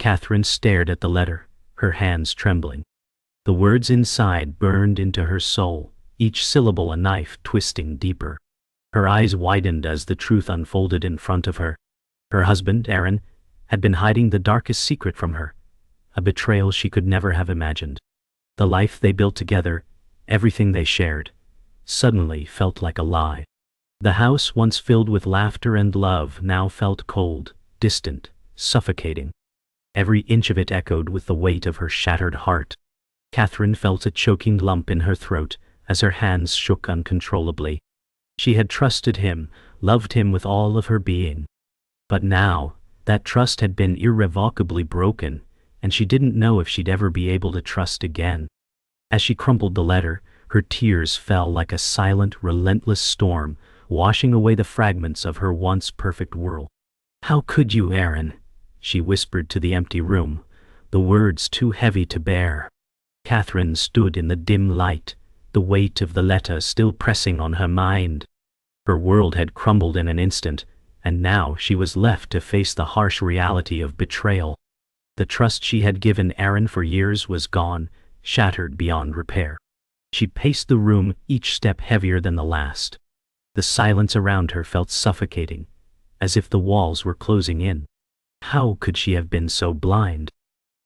Catherine stared at the letter, her hands trembling. The words inside burned into her soul, each syllable a knife twisting deeper. Her eyes widened as the truth unfolded in front of her. Her husband, Aaron, had been hiding the darkest secret from her, a betrayal she could never have imagined. The life they built together, everything they shared, suddenly felt like a lie. The house once filled with laughter and love now felt cold, distant, suffocating. Every inch of it echoed with the weight of her shattered heart. Catherine felt a choking lump in her throat as her hands shook uncontrollably. She had trusted him, loved him with all of her being. But now, that trust had been irrevocably broken, and she didn't know if she'd ever be able to trust again. As she crumpled the letter, her tears fell like a silent, relentless storm, washing away the fragments of her once perfect world. "How could you, Aaron?" she whispered to the empty room, the words too heavy to bear. Catherine stood in the dim light, the weight of the letter still pressing on her mind. Her world had crumbled in an instant, and now she was left to face the harsh reality of betrayal. The trust she had given Aaron for years was gone, shattered beyond repair. She paced the room, each step heavier than the last. The silence around her felt suffocating, as if the walls were closing in. How could she have been so blind?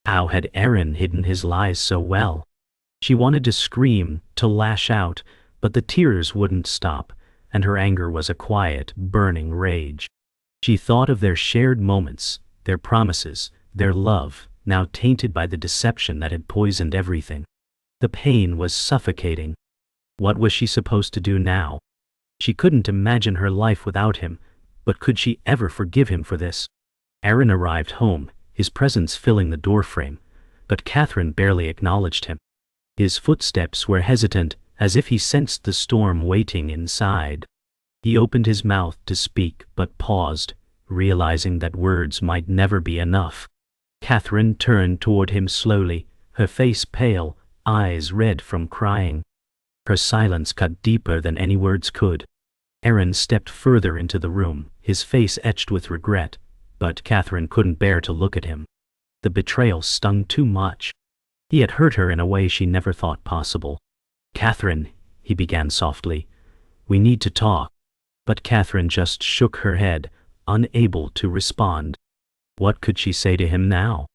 How had Aaron hidden his lies so well? She wanted to scream, to lash out, but the tears wouldn't stop, and her anger was a quiet, burning rage. She thought of their shared moments, their promises, their love, now tainted by the deception that had poisoned everything. The pain was suffocating. What was she supposed to do now? She couldn't imagine her life without him, but could she ever forgive him for this? Aaron arrived home, his presence filling the doorframe, but Catherine barely acknowledged him. His footsteps were hesitant, as if he sensed the storm waiting inside. He opened his mouth to speak, but paused, realizing that words might never be enough. Catherine turned toward him slowly, her face pale, eyes red from crying. Her silence cut deeper than any words could. Aaron stepped further into the room, his face etched with regret, but Catherine couldn't bear to look at him. The betrayal stung too much. He had hurt her in a way she never thought possible. "Catherine," he began softly, "we need to talk." But Catherine just shook her head, unable to respond. What could she say to him now?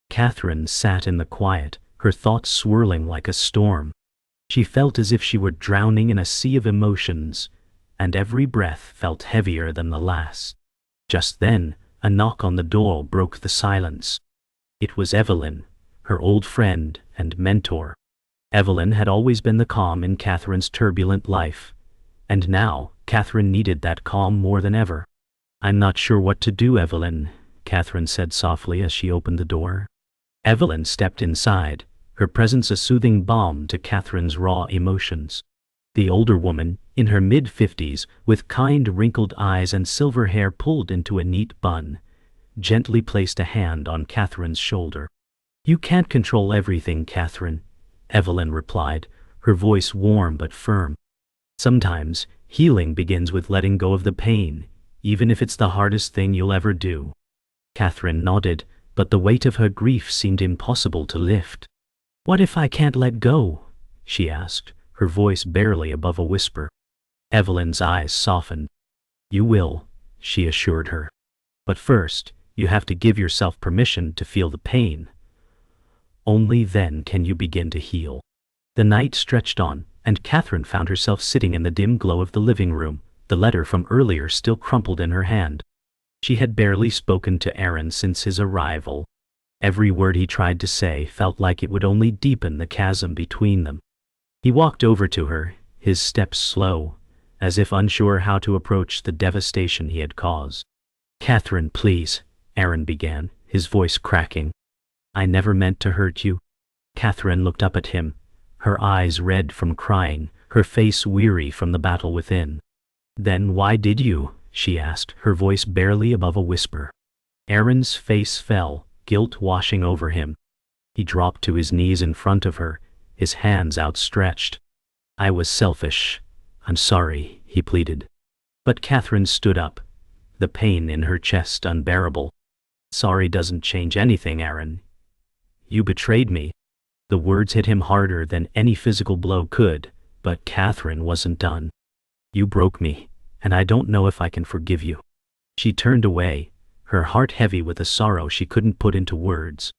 Catherine sat in the quiet, her thoughts swirling like a storm. She felt as if she were drowning in a sea of emotions, and every breath felt heavier than the last. Just then, a knock on the door broke the silence. It was Evelyn, her old friend and mentor. Evelyn had always been the calm in Catherine's turbulent life, and now Catherine needed that calm more than ever. "I'm not sure what to do, Evelyn," Catherine said softly as she opened the door. Evelyn stepped inside, her presence a soothing balm to Catherine's raw emotions. The older woman, in her mid-50s, with kind wrinkled eyes and silver hair pulled into a neat bun, gently placed a hand on Catherine's shoulder. "You can't control everything, Catherine," Evelyn replied, her voice warm but firm. "Sometimes, healing begins with letting go of the pain, even if it's the hardest thing you'll ever do." Catherine nodded, but the weight of her grief seemed impossible to lift. "What if I can't let go?" she asked, her voice barely above a whisper. Evelyn's eyes softened. "You will," she assured her. "But first, you have to give yourself permission to feel the pain. Only then can you begin to heal." The night stretched on, and Catherine found herself sitting in the dim glow of the living room, the letter from earlier still crumpled in her hand. She had barely spoken to Aaron since his arrival. Every word he tried to say felt like it would only deepen the chasm between them. He walked over to her, his steps slow, as if unsure how to approach the devastation he had caused. "Catherine, please," Aaron began, his voice cracking. "I never meant to hurt you." Catherine looked up at him, her eyes red from crying, her face weary from the battle within. "Then why did you?" she asked, her voice barely above a whisper. Aaron's face fell, guilt washing over him. He dropped to his knees in front of her, his hands outstretched. "I was selfish. I'm sorry," he pleaded. But Catherine stood up, the pain in her chest unbearable. Sorry doesn't change anything, Aaron. You betrayed me. The words hit him harder than any physical blow could, but Catherine wasn't done. You broke me, and I don't know if I can forgive you. She turned away, her heart heavy with a sorrow she couldn't put into words.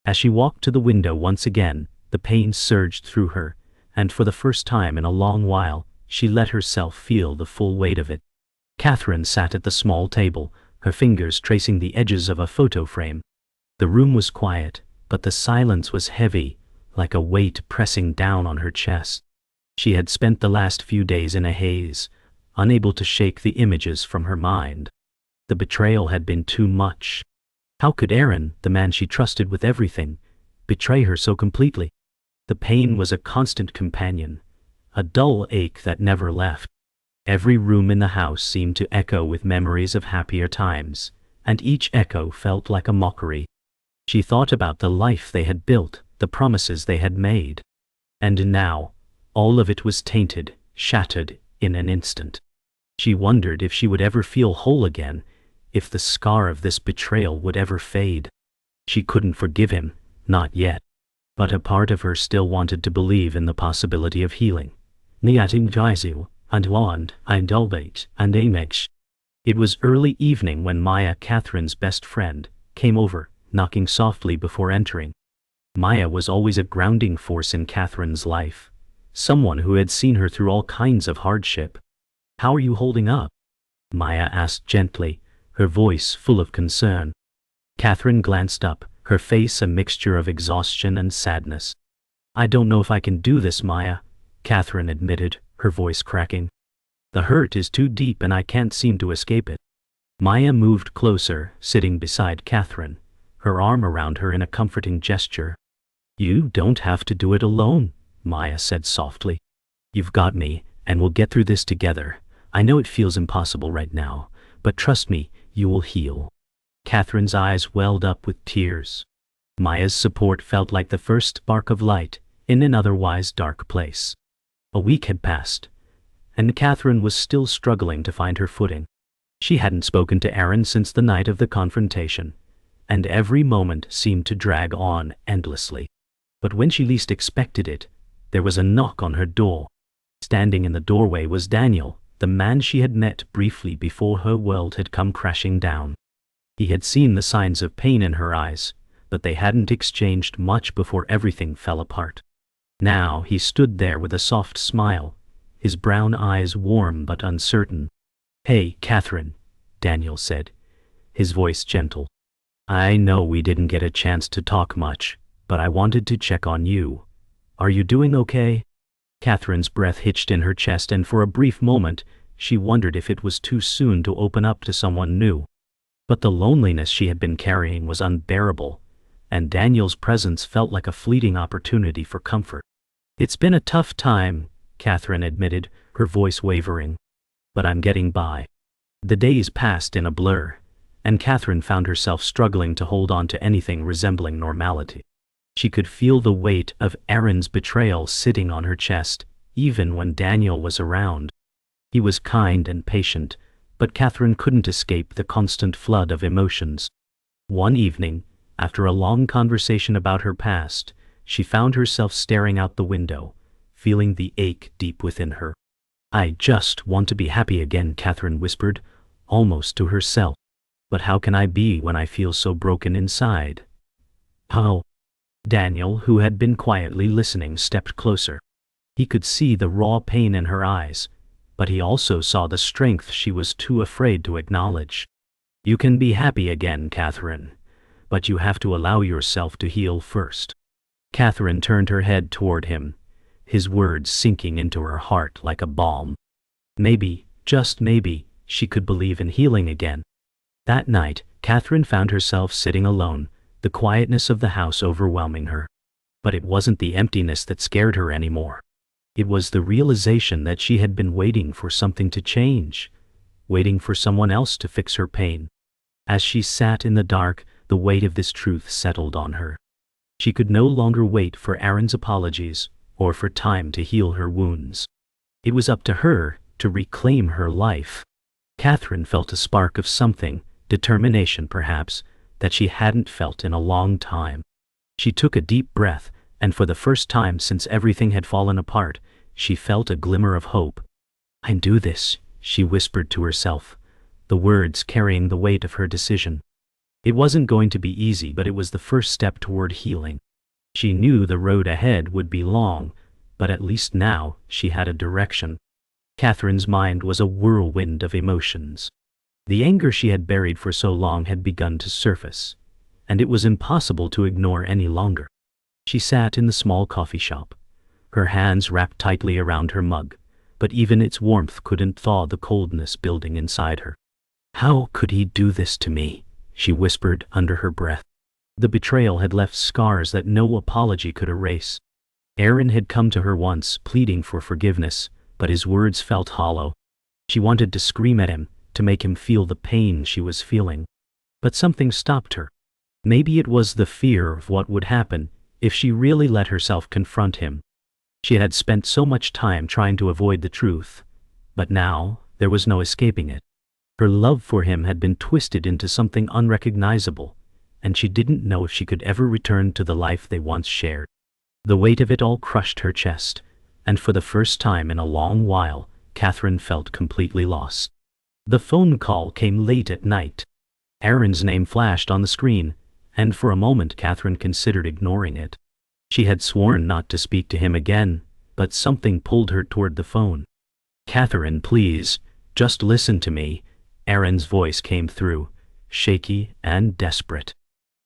As she walked to the window once again, the pain surged through her, and for the first time in a long while, she let herself feel the full weight of it. Catherine sat at the small table, her fingers tracing the edges of a photo frame. The room was quiet, but the silence was heavy, like a weight pressing down on her chest. She had spent the last few days in a haze, unable to shake the images from her mind. The betrayal had been too much. How could Aaron, the man she trusted with everything, betray her so completely? The pain was a constant companion, a dull ache that never left. Every room in the house seemed to echo with memories of happier times, and each echo felt like a mockery. She thought about the life they had built, the promises they had made. And now, all of it was tainted, shattered in an instant. She wondered if she would ever feel whole again, if the scar of this betrayal would ever fade. She couldn't forgive him, not yet. But a part of her still wanted to believe in the possibility of healing. It was early evening when Maya, Catherine's best friend, came over, knocking softly before entering. Maya was always a grounding force in Catherine's life, someone who had seen her through all kinds of hardship. "How are you holding up?" Maya asked gently, her voice full of concern. Catherine glanced up, her face a mixture of exhaustion and sadness. "I don't know if I can do this, Maya," Catherine admitted, her voice cracking. "The hurt is too deep and I can't seem to escape it." Maya moved closer, sitting beside Catherine, her arm around her in a comforting gesture. "You don't have to do it alone," Maya said softly. "You've got me, and we'll get through this together. I know it feels impossible right now, but trust me, you will heal." Catherine's eyes welled up with tears. Maya's support felt like the first spark of light in an otherwise dark place. A week had passed, and Catherine was still struggling to find her footing. She hadn't spoken to Aaron since the night of the confrontation, and every moment seemed to drag on endlessly. But when she least expected it, there was a knock on her door. Standing in the doorway was Daniel, the man she had met briefly before her world had come crashing down. He had seen the signs of pain in her eyes, but they hadn't exchanged much before everything fell apart. Now he stood there with a soft smile, his brown eyes warm but uncertain. "Hey, Catherine," Daniel said, his voice gentle. "I know we didn't get a chance to talk much, but I wanted to check on you. Are you doing okay?" Catherine's breath hitched in her chest, and for a brief moment, she wondered if it was too soon to open up to someone new. But the loneliness she had been carrying was unbearable, and Daniel's presence felt like a fleeting opportunity for comfort. "It's been a tough time," Catherine admitted, her voice wavering. "But I'm getting by." The days passed in a blur, and Catherine found herself struggling to hold on to anything resembling normality. She could feel the weight of Aaron's betrayal sitting on her chest, even when Daniel was around. He was kind and patient, but Catherine couldn't escape the constant flood of emotions. One evening, after a long conversation about her past, she found herself staring out the window, feeling the ache deep within her. "I just want to be happy again," Catherine whispered, almost to herself. "But how can I be when I feel so broken inside?" "How?" Daniel, who had been quietly listening, stepped closer. He could see the raw pain in her eyes, but he also saw the strength she was too afraid to acknowledge. "You can be happy again, Catherine, but you have to allow yourself to heal first." Catherine turned her head toward him, his words sinking into her heart like a balm. Maybe, just maybe, she could believe in healing again. That night, Catherine found herself sitting alone, the quietness of the house overwhelming her. But it wasn't the emptiness that scared her anymore. It was the realization that she had been waiting for something to change, waiting for someone else to fix her pain. As she sat in the dark, the weight of this truth settled on her. She could no longer wait for Aaron's apologies or for time to heal her wounds. It was up to her to reclaim her life. Catherine felt a spark of something, determination perhaps, that she hadn't felt in a long time. She took a deep breath, and for the first time since everything had fallen apart, she felt a glimmer of hope. "I can do this," she whispered to herself, the words carrying the weight of her decision. It wasn't going to be easy, but it was the first step toward healing. She knew the road ahead would be long, but at least now she had a direction. Catherine's mind was a whirlwind of emotions. The anger she had buried for so long had begun to surface, and it was impossible to ignore any longer. She sat in the small coffee shop, her hands wrapped tightly around her mug, but even its warmth couldn't thaw the coldness building inside her. "How could he do this to me?" she whispered under her breath. The betrayal had left scars that no apology could erase. Aaron had come to her once, pleading for forgiveness, but his words felt hollow. She wanted to scream at him, to make him feel the pain she was feeling. But something stopped her. Maybe it was the fear of what would happen if she really let herself confront him. She had spent so much time trying to avoid the truth, but now there was no escaping it. Her love for him had been twisted into something unrecognizable, and she didn't know if she could ever return to the life they once shared. The weight of it all crushed her chest, and for the first time in a long while, Catherine felt completely lost. The phone call came late at night. Aaron's name flashed on the screen, and for a moment Catherine considered ignoring it. She had sworn not to speak to him again, but something pulled her toward the phone. "Catherine, please, just listen to me," Aaron's voice came through, shaky and desperate.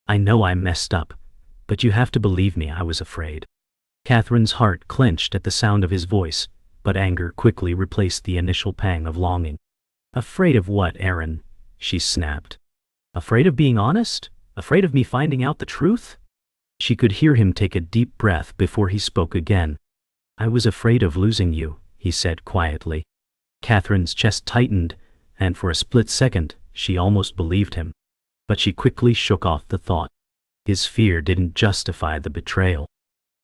"I know I messed up, but you have to believe me, I was afraid." Catherine's heart clenched at the sound of his voice, but anger quickly replaced the initial pang of longing. "Afraid of what, Aaron?" she snapped. "Afraid of being honest? Afraid of me finding out the truth?" She could hear him take a deep breath before he spoke again. "I was afraid of losing you," he said quietly. Catherine's chest tightened, and for a split second, she almost believed him. But she quickly shook off the thought. His fear didn't justify the betrayal.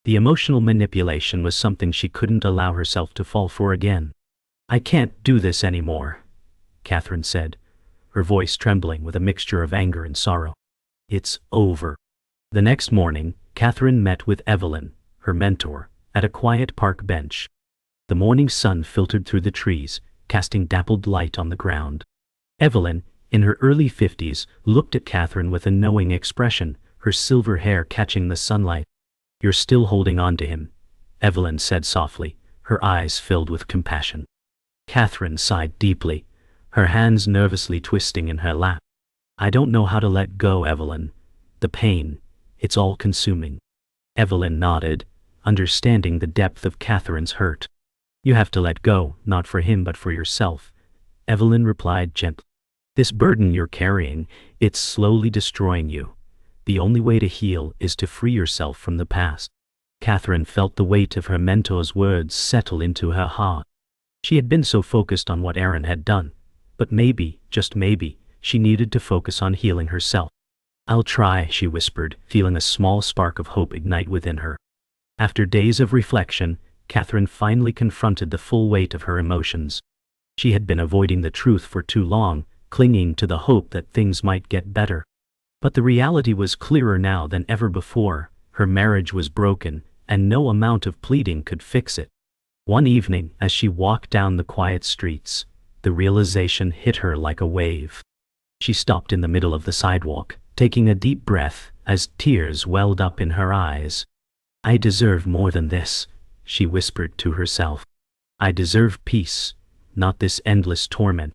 The emotional manipulation was something she couldn't allow herself to fall for again. "I can't do this anymore," Catherine said, her voice trembling with a mixture of anger and sorrow. "It's over." The next morning, Catherine met with Evelyn, her mentor, at a quiet park bench. The morning sun filtered through the trees, casting dappled light on the ground. Evelyn, in her early 50s, looked at Catherine with a knowing expression, her silver hair catching the sunlight. "You're still holding on to him," Evelyn said softly, her eyes filled with compassion. Catherine sighed deeply, her hands nervously twisting in her lap. "I don't know how to let go, Evelyn. The pain, it's all consuming." Evelyn nodded, understanding the depth of Catherine's hurt. "You have to let go, not for him but for yourself," Evelyn replied gently. "This burden you're carrying, it's slowly destroying you. The only way to heal is to free yourself from the past." Catherine felt the weight of her mentor's words settle into her heart. She had been so focused on what Aaron had done, but maybe, just maybe, she needed to focus on healing herself. "I'll try," she whispered, feeling a small spark of hope ignite within her. After days of reflection, Catherine finally confronted the full weight of her emotions. She had been avoiding the truth for too long, clinging to the hope that things might get better. But the reality was clearer now than ever before. Her marriage was broken, and no amount of pleading could fix it. One evening, as she walked down the quiet streets, the realization hit her like a wave. She stopped in the middle of the sidewalk, taking a deep breath as tears welled up in her eyes. "I deserve more than this," she whispered to herself. "I deserve peace, not this endless torment."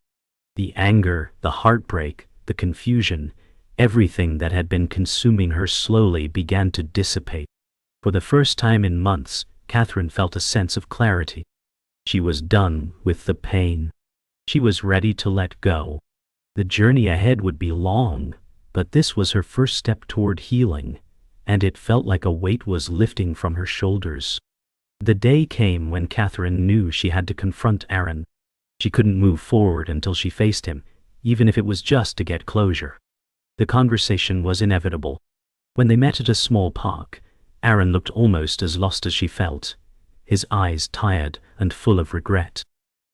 The anger, the heartbreak, the confusion, everything that had been consuming her slowly began to dissipate. For the first time in months, Catherine felt a sense of clarity. She was done with the pain. She was ready to let go. The journey ahead would be long, but this was her first step toward healing, and it felt like a weight was lifting from her shoulders. The day came when Catherine knew she had to confront Aaron. She couldn't move forward until she faced him, even if it was just to get closure. The conversation was inevitable. When they met at a small park, Aaron looked almost as lost as she felt, his eyes tired and full of regret.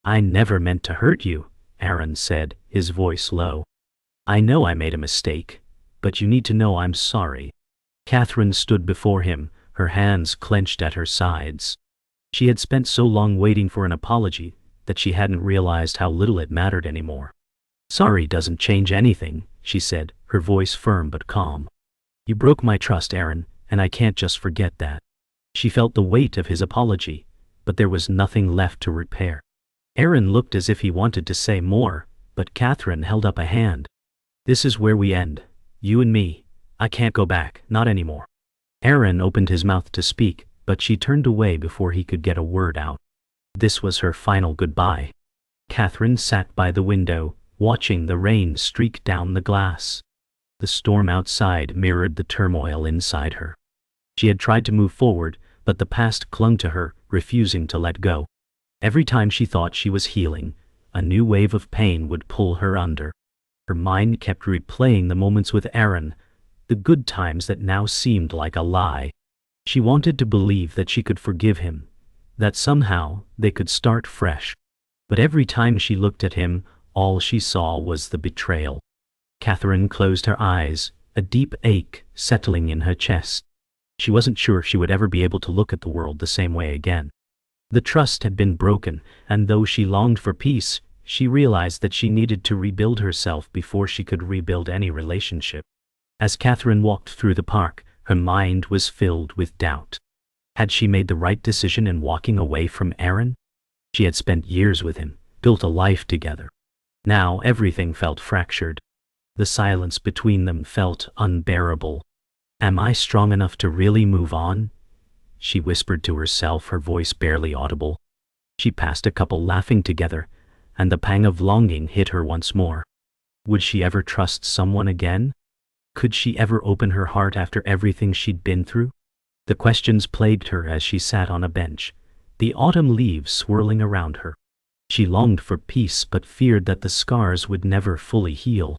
"I never meant to hurt you," Aaron said, his voice low. "I know I made a mistake, but you need to know I'm sorry." Catherine stood before him, her hands clenched at her sides. She had spent so long waiting for an apology that she hadn't realized how little it mattered anymore. "Sorry doesn't change anything," she said, her voice firm but calm. "You broke my trust, Aaron, and I can't just forget that." She felt the weight of his apology, but there was nothing left to repair. Aaron looked as if he wanted to say more, but Catherine held up a hand. "This is where we end. You and me. I can't go back, not anymore." Aaron opened his mouth to speak, but she turned away before he could get a word out. This was her final goodbye. Catherine sat by the window, watching the rain streak down the glass. The storm outside mirrored the turmoil inside her. She had tried to move forward, but the past clung to her, refusing to let go. Every time she thought she was healing, a new wave of pain would pull her under. Her mind kept replaying the moments with Aaron, the good times that now seemed like a lie. She wanted to believe that she could forgive him, that somehow they could start fresh. But every time she looked at him, all she saw was the betrayal. Catherine closed her eyes, a deep ache settling in her chest. She wasn't sure if she would ever be able to look at the world the same way again. The trust had been broken, and though she longed for peace, she realized that she needed to rebuild herself before she could rebuild any relationship. As Catherine walked through the park, her mind was filled with doubt. Had she made the right decision in walking away from Aaron? She had spent years with him, built a life together. Now everything felt fractured. The silence between them felt unbearable. "Am I strong enough to really move on?" she whispered to herself, her voice barely audible. She passed a couple laughing together, and the pang of longing hit her once more. Would she ever trust someone again? Could she ever open her heart after everything she'd been through? The questions plagued her as she sat on a bench, the autumn leaves swirling around her. She longed for peace but feared that the scars would never fully heal.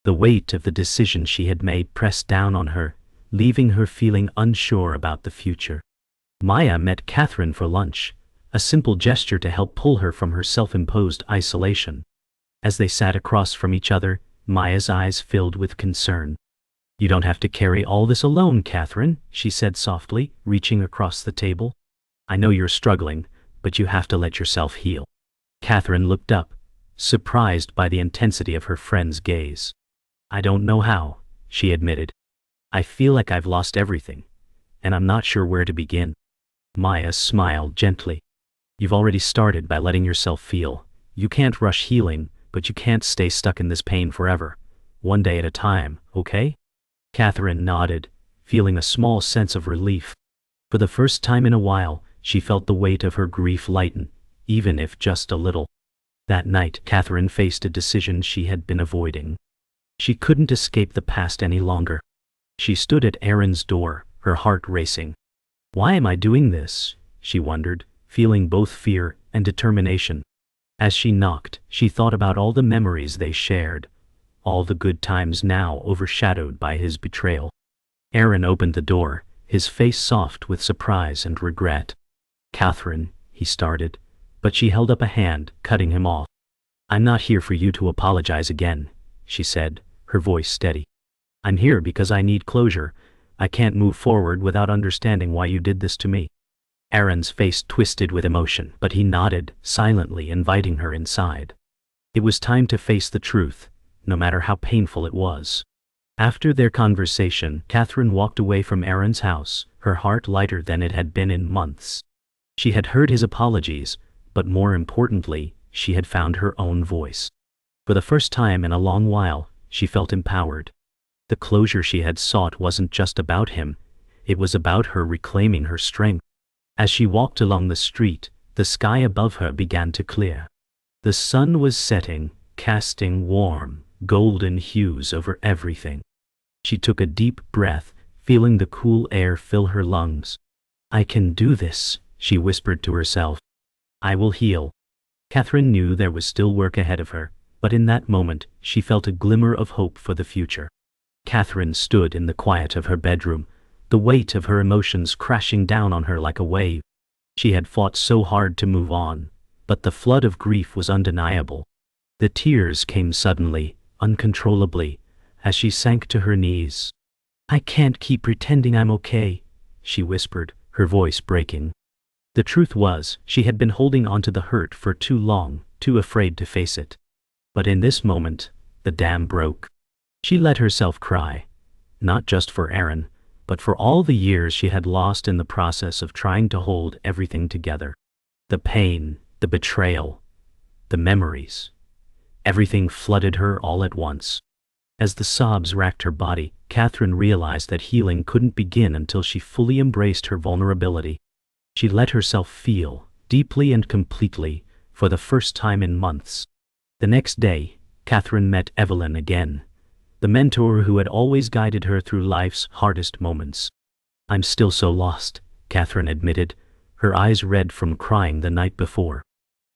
The weight of the decision she had made pressed down on her, leaving her feeling unsure about the future. Maya met Catherine for lunch, a simple gesture to help pull her from her self-imposed isolation. As they sat across from each other, Maya's eyes filled with concern. "You don't have to carry all this alone, Catherine," she said softly, reaching across the table. "I know you're struggling, but you have to let yourself heal." Catherine looked up, surprised by the intensity of her friend's gaze. "I don't know how," she admitted. "I feel like I've lost everything, and I'm not sure where to begin." Maya smiled gently. "You've already started by letting yourself feel. You can't rush healing, but you can't stay stuck in this pain forever. One day at a time, okay?" Catherine nodded, feeling a small sense of relief. For the first time in a while, she felt the weight of her grief lighten, even if just a little. That night, Catherine faced a decision she had been avoiding. She couldn't escape the past any longer. She stood at Aaron's door, her heart racing. "Why am I doing this?" she wondered, feeling both fear and determination. As she knocked, she thought about all the memories they shared, all the good times now overshadowed by his betrayal. Aaron opened the door, his face soft with surprise and regret. "Catherine," he started, but she held up a hand, cutting him off. "I'm not here for you to apologize again," she said, her voice steady. "I'm here because I need closure. I can't move forward without understanding why you did this to me." Aaron's face twisted with emotion, but he nodded, silently inviting her inside. It was time to face the truth, no matter how painful it was. After their conversation, Catherine walked away from Aaron's house, her heart lighter than it had been in months. She had heard his apologies, but more importantly, she had found her own voice. For the first time in a long while, she felt empowered. The closure she had sought wasn't just about him, it was about her reclaiming her strength. As she walked along the street, the sky above her began to clear. The sun was setting, casting warm, golden hues over everything. She took a deep breath, feeling the cool air fill her lungs. "I can do this," she whispered to herself. "I will heal." Catherine knew there was still work ahead of her, but in that moment, she felt a glimmer of hope for the future. Catherine stood in the quiet of her bedroom, the weight of her emotions crashing down on her like a wave. She had fought so hard to move on, but the flood of grief was undeniable. The tears came suddenly, uncontrollably, as she sank to her knees. "I can't keep pretending I'm okay," she whispered, her voice breaking. The truth was, she had been holding onto the hurt for too long, too afraid to face it. But in this moment, the dam broke. She let herself cry, not just for Aaron, but for all the years she had lost in the process of trying to hold everything together. The pain, the betrayal, the memories. Everything flooded her all at once. As the sobs racked her body, Catherine realized that healing couldn't begin until she fully embraced her vulnerability. She let herself feel, deeply and completely, for the first time in months. The next day, Catherine met Evelyn again, the mentor who had always guided her through life's hardest moments. "I'm still so lost," Catherine admitted, her eyes red from crying the night before.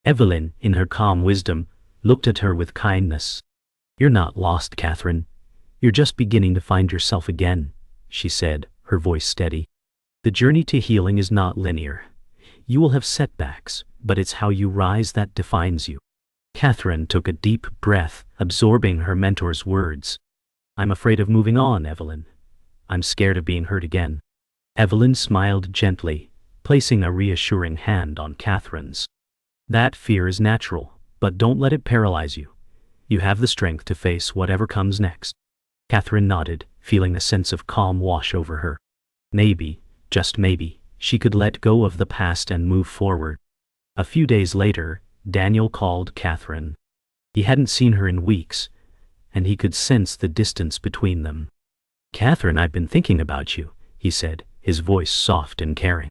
Evelyn, in her calm wisdom, looked at her with kindness. "You're not lost, Catherine. You're just beginning to find yourself again," she said, her voice steady. "The journey to healing is not linear. You will have setbacks, but it's how you rise that defines you." Catherine took a deep breath, absorbing her mentor's words. "I'm afraid of moving on, Evelyn. I'm scared of being hurt again." Evelyn smiled gently, placing a reassuring hand on Catherine's. "That fear is natural, but don't let it paralyze you. You have the strength to face whatever comes next." Catherine nodded, feeling a sense of calm wash over her. Maybe, just maybe, she could let go of the past and move forward. A few days later, Daniel called Catherine. He hadn't seen her in weeks, and he could sense the distance between them. "Catherine, I've been thinking about you," he said, his voice soft and caring.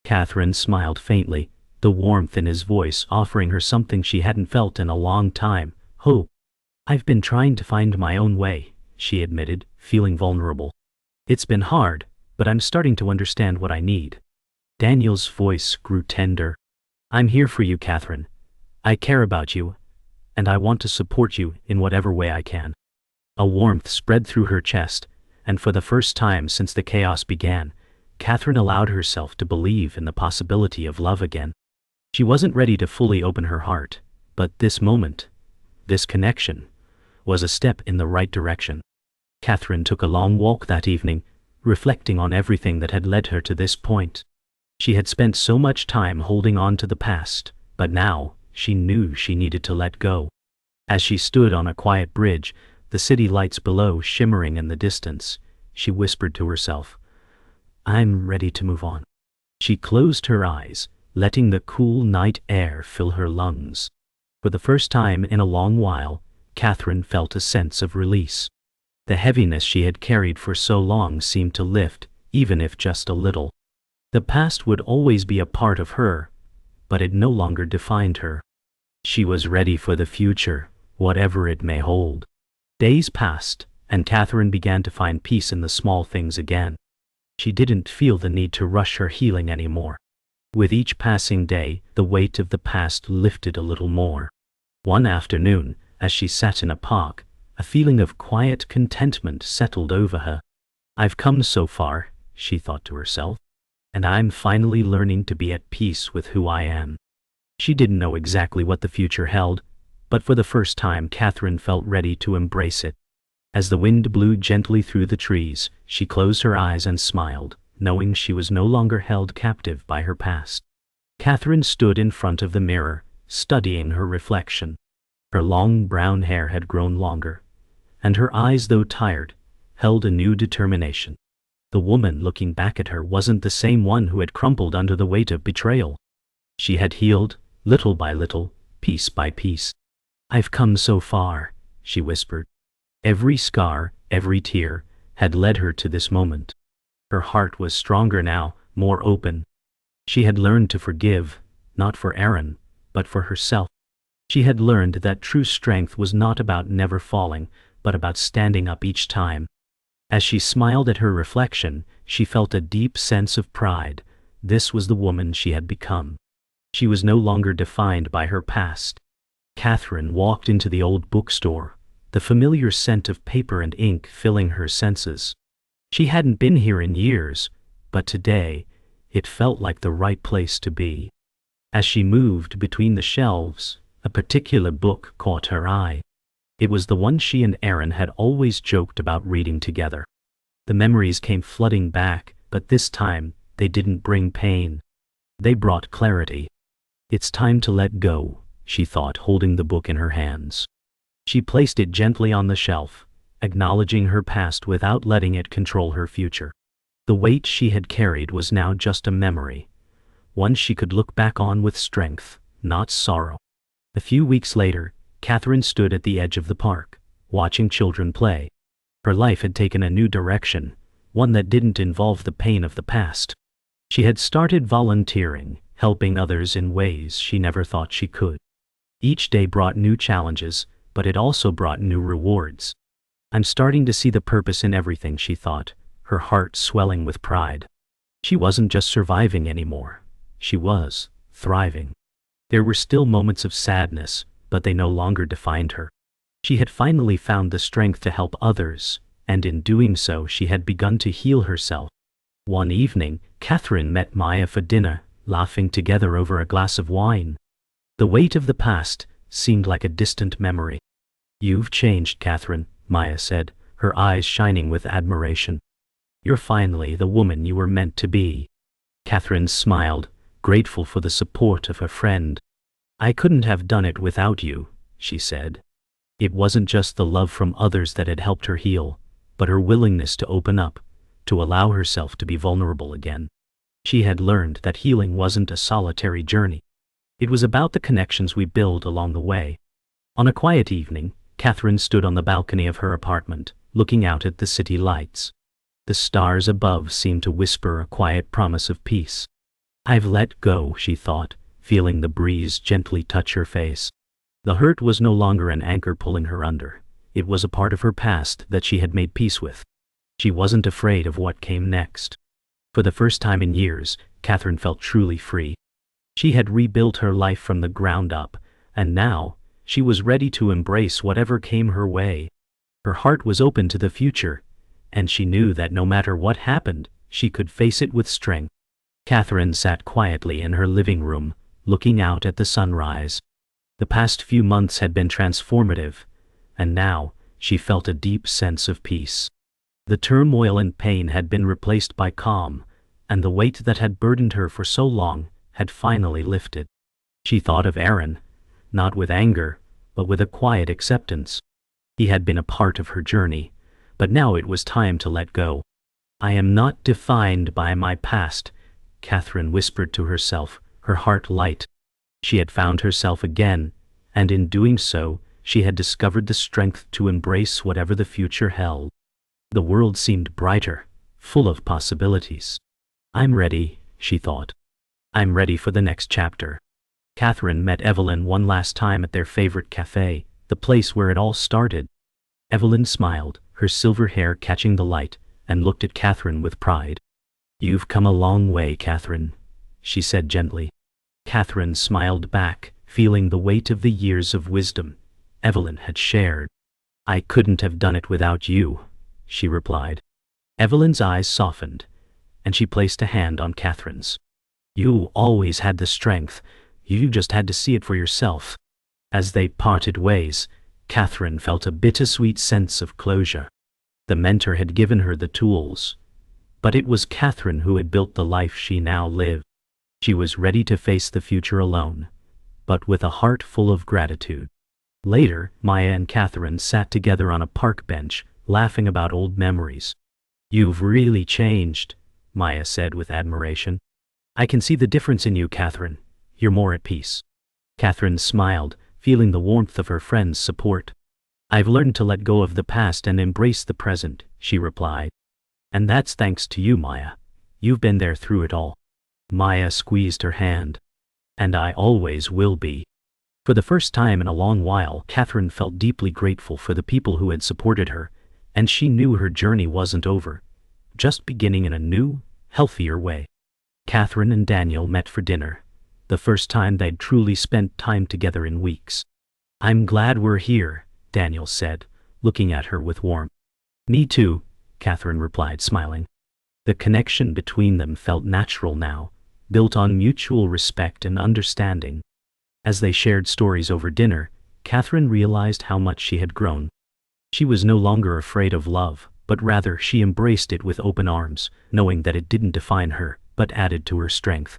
Catherine smiled faintly, the warmth in his voice offering her something she hadn't felt in a long time, hope. "I've been trying to find my own way," she admitted, feeling vulnerable. "It's been hard, but I'm starting to understand what I need." Daniel's voice grew tender. "I'm here for you, Catherine. I care about you, and I want to support you in whatever way I can." A warmth spread through her chest, and for the first time since the chaos began, Catherine allowed herself to believe in the possibility of love again. She wasn't ready to fully open her heart, but this moment, this connection, was a step in the right direction. Catherine took a long walk that evening, reflecting on everything that had led her to this point. She had spent so much time holding on to the past, but now she knew she needed to let go. As she stood on a quiet bridge, the city lights below shimmering in the distance, she whispered to herself, "I'm ready to move on." She closed her eyes, letting the cool night air fill her lungs. For the first time in a long while, Catherine felt a sense of release. The heaviness she had carried for so long seemed to lift, even if just a little. The past would always be a part of her, but it no longer defined her. She was ready for the future, whatever it may hold. Days passed, and Catherine began to find peace in the small things again. She didn't feel the need to rush her healing anymore. With each passing day, the weight of the past lifted a little more. One afternoon, as she sat in a park, a feeling of quiet contentment settled over her. "I've come so far," she thought to herself, "and I'm finally learning to be at peace with who I am." She didn't know exactly what the future held, but for the first time Catherine felt ready to embrace it. As the wind blew gently through the trees, she closed her eyes and smiled, knowing she was no longer held captive by her past. Catherine stood in front of the mirror, studying her reflection. Her long brown hair had grown longer, and her eyes, though tired, held a new determination. The woman looking back at her wasn't the same one who had crumpled under the weight of betrayal. She had healed, little by little, piece by piece. "I've come so far," she whispered. Every scar, every tear, had led her to this moment. Her heart was stronger now, more open. She had learned to forgive, not for Aaron, but for herself. She had learned that true strength was not about never falling, but about standing up each time. As she smiled at her reflection, she felt a deep sense of pride. This was the woman she had become. She was no longer defined by her past. Catherine walked into the old bookstore, the familiar scent of paper and ink filling her senses. She hadn't been here in years, but today, it felt like the right place to be. As she moved between the shelves, a particular book caught her eye. It was the one she and Aaron had always joked about reading together. The memories came flooding back, but this time, they didn't bring pain. They brought clarity. It's time to let go, she thought, holding the book in her hands. She placed it gently on the shelf, acknowledging her past without letting it control her future. The weight she had carried was now just a memory, one she could look back on with strength, not sorrow. A few weeks later, Catherine stood at the edge of the park, watching children play. Her life had taken a new direction, one that didn't involve the pain of the past. She had started volunteering, helping others in ways she never thought she could. Each day brought new challenges, but it also brought new rewards. I'm starting to see the purpose in everything, she thought, her heart swelling with pride. She wasn't just surviving anymore. She was thriving. There were still moments of sadness, but they no longer defined her. She had finally found the strength to help others, and in doing so she had begun to heal herself. One evening, Catherine met Maya for dinner, laughing together over a glass of wine. The weight of the past seemed like a distant memory. "You've changed, Catherine," Maya said, her eyes shining with admiration. "You're finally the woman you were meant to be." Catherine smiled, grateful for the support of her friend. "I couldn't have done it without you," she said. It wasn't just the love from others that had helped her heal, but her willingness to open up, to allow herself to be vulnerable again. She had learned that healing wasn't a solitary journey. It was about the connections we build along the way. On a quiet evening, Catherine stood on the balcony of her apartment, looking out at the city lights. The stars above seemed to whisper a quiet promise of peace. "I've let go," she thought, feeling the breeze gently touch her face. The hurt was no longer an anchor pulling her under. It was a part of her past that she had made peace with. She wasn't afraid of what came next. For the first time in years, Catherine felt truly free. She had rebuilt her life from the ground up, and now, she was ready to embrace whatever came her way. Her heart was open to the future, and she knew that no matter what happened, she could face it with strength. Catherine sat quietly in her living room, looking out at the sunrise. The past few months had been transformative, and now, she felt a deep sense of peace. The turmoil and pain had been replaced by calm, and the weight that had burdened her for so long had finally lifted. She thought of Aaron, not with anger, but with a quiet acceptance. He had been a part of her journey, but now it was time to let go. "I am not defined by my past," Catherine whispered to herself, her heart light. She had found herself again, and in doing so, she had discovered the strength to embrace whatever the future held. The world seemed brighter, full of possibilities. "I'm ready," she thought. "I'm ready for the next chapter." Catherine met Evelyn one last time at their favorite cafe, the place where it all started. Evelyn smiled, her silver hair catching the light, and looked at Catherine with pride. "You've come a long way, Catherine," she said gently. Catherine smiled back, feeling the weight of the years of wisdom Evelyn had shared. "I couldn't have done it without you," she replied. Evelyn's eyes softened, and she placed a hand on Catherine's. "You always had the strength, you just had to see it for yourself." As they parted ways, Catherine felt a bittersweet sense of closure. The mentor had given her the tools, but it was Catherine who had built the life she now lived. She was ready to face the future alone, but with a heart full of gratitude. Later, Maya and Catherine sat together on a park bench, laughing about old memories. "You've really changed," Maya said with admiration. "I can see the difference in you, Catherine. You're more at peace." Catherine smiled, feeling the warmth of her friend's support. "I've learned to let go of the past and embrace the present," she replied. "And that's thanks to you, Maya. You've been there through it all." Maya squeezed her hand. "And I always will be." For the first time in a long while, Catherine felt deeply grateful for the people who had supported her, and she knew her journey wasn't over, just beginning in a new, healthier way. Catherine and Daniel met for dinner, the first time they'd truly spent time together in weeks. "I'm glad we're here," Daniel said, looking at her with warmth. "Me too," Catherine replied, smiling. The connection between them felt natural now, built on mutual respect and understanding. As they shared stories over dinner, Catherine realized how much she had grown. She was no longer afraid of love, but rather she embraced it with open arms, knowing that it didn't define her, but added to her strength.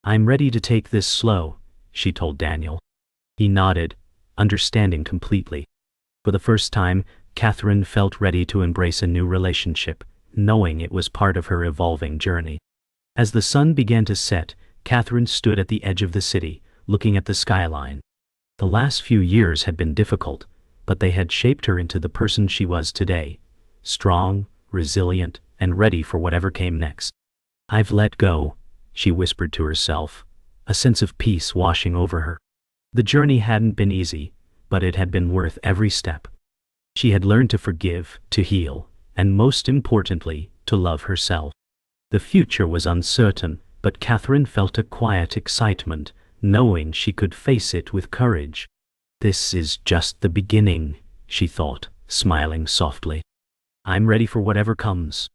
"I'm ready to take this slow," she told Daniel. He nodded, understanding completely. For the first time, Catherine felt ready to embrace a new relationship, knowing it was part of her evolving journey. As the sun began to set, Catherine stood at the edge of the city, looking at the skyline. The last few years had been difficult, but they had shaped her into the person she was today, strong, resilient, and ready for whatever came next. "I've let go," she whispered to herself, a sense of peace washing over her. The journey hadn't been easy, but it had been worth every step. She had learned to forgive, to heal, and most importantly, to love herself. The future was uncertain, but Catherine felt a quiet excitement, knowing she could face it with courage. "This is just the beginning," she thought, smiling softly. "I'm ready for whatever comes."